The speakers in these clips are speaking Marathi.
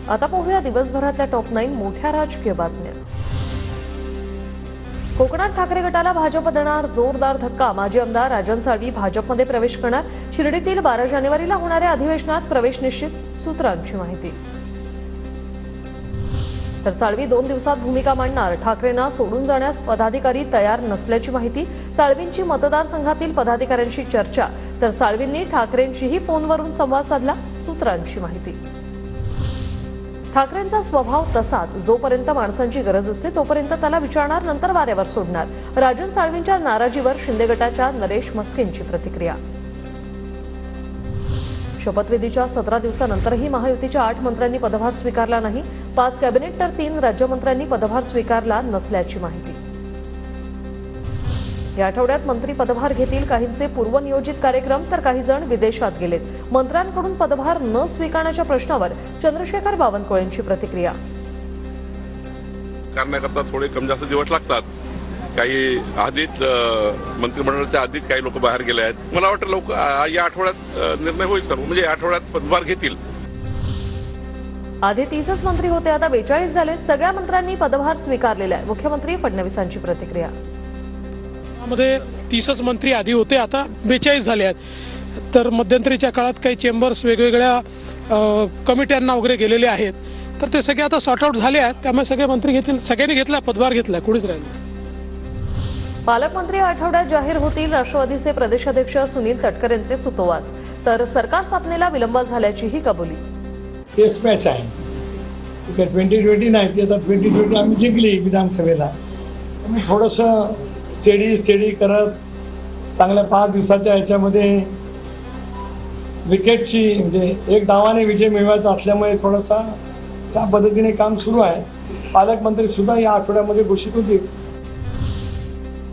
आता पाहूया दिवसभरातल्या टॉप 9 मोठ्या राजकीय बातम्या। कोकणात ठाकरे गटाला भाजप देणार जोरदार धक्का। माजी आमदार राजन साळवी भाजपमध्ये प्रवेश करणार। शिर्डीतील 12 जानेवारीला होणाऱ्या अधिवेशनात प्रवेश निश्चित, सूत्रांची माहिती। तर साळवी 2 दिवसात भूमिका मांडणार। ठाकरेंना सोडून जाण्यास पदाधिकारी तयार नसल्याची माहिती। साळवींची मतदारसंघातील पदाधिकाऱ्यांशी चर्चा, तर साळवींनी ठाकरेंशीही फोनवरून संवाद साधला, सूत्रांची माहिती। ठाकरेंचा स्वभाव तसाच, जोपर्यंत माणसांची गरज असते तोपर्यंत त्याला विचारणार, नंतर वाऱ्यावर सोडणार। राजन साळवींच्या नाराजीवर शिंदे गटाच्या नरेश मस्केंची प्रतिक्रिया। शपथविधीच्या 17 दिवसानंतरही महायुतीच्या 8 मंत्र्यांनी पदभार स्वीकारला नाही। 5 कॅबिनेट तर 3 राज्यमंत्र्यांनी पदभार स्वीकारला नसल्याची माहिती। या आठवड्यात मंत्री पदभार घेतील। काहींचे पूर्वनियोजित कार्यक्रम, तर काही जण विदेशात गेलेत। मंत्र्यांकडून पदभार न स्वीकारण्याच्या प्रश्नावर चंद्रशेखर बावनकुळेंची प्रतिक्रिया। करण्याकरता थोडे कमी जास्त दिवस लागतात। काही आधीच मंत्रिमंडळाच्या आधीच काही लोक बाहेर गेले आहेत। मला वाटतं या आठवड्यात निर्णय होईल सर्व, म्हणजे या आठवड्यात पदभार घेतील। आधी 30च मंत्री होते, आता 42 झाले। सगळ्या मंत्र्यांनी पदभार स्वीकारलेला आहे। मुख्यमंत्री फडणवीसांची प्रतिक्रिया। मध्ये 30च मंत्री आधी होते, आता 42 झाले आहेत। तर मध्यंतरीच्या काळात काही चेंबर्स वेगवेगळ्या कमिट्यांना वगैरे गेलेले आहेत, तर ते सगळे आता सॉर्ट आउट झाले आहेत। त्यामुळे सगळे मंत्री घेतील, सगळ्यांनी घेतला पदभार घेतला, कुणीच राहिले। पालकमंत्री आठवड्यात जाहीर होतील। राष्ट्रवादीचे प्रदेशाध्यक्ष सुनील तटकरे यांचे सुतोवाच, तर सरकार स्थापनेला विलंब झाल्याचीही कबुली। टेस्ट मॅच आहे, 2020 नाही ती, आता 2020 आम्ही जिंकली विधानसभेला। थोडंसं स्टेडी करत चांगल्या 5 दिवसाच्या याच्यामध्ये विकेटची म्हणजे एक डावाने विजय मिळवायचा असल्यामुळे थोडासा त्या पद्धतीने काम सुरू आहे। पालकमंत्री सुद्धा या आठवड्यामध्ये घोषित होतील।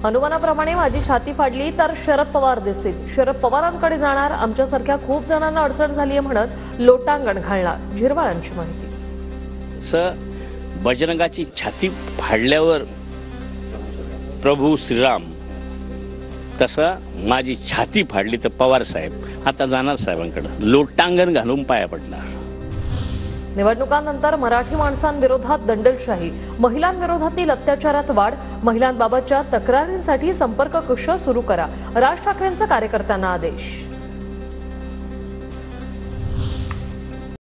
अनुमानाप्रमाणे माझी छाती फाडली तर शरद पवार दिसतील। शरद पवारांकडे जाणार, आमच्यासारख्या खूप जणांना अडचण झाली आहे म्हणत लोटांगण घालणार, झिरवाळांची माहिती। बजरंगाची छाती फाडल्यावर प्रभू श्रीराम, तसं माझी छाती फाडली तर पवार साहेब आता जाणार साहेबांकडे, लोटांगण घालून पाया पडणार। निवडणुकांनंतर मराठी माणसांविरोधात दंडेलशाही, महिलांविरोधातील अत्याचारात वाढ, महिलांबाबतच्या तक्रारींसाठी संपर्क कक्ष सुरू करा, राज ठाकरेंचा कार्यकर्त्यांना आदेश।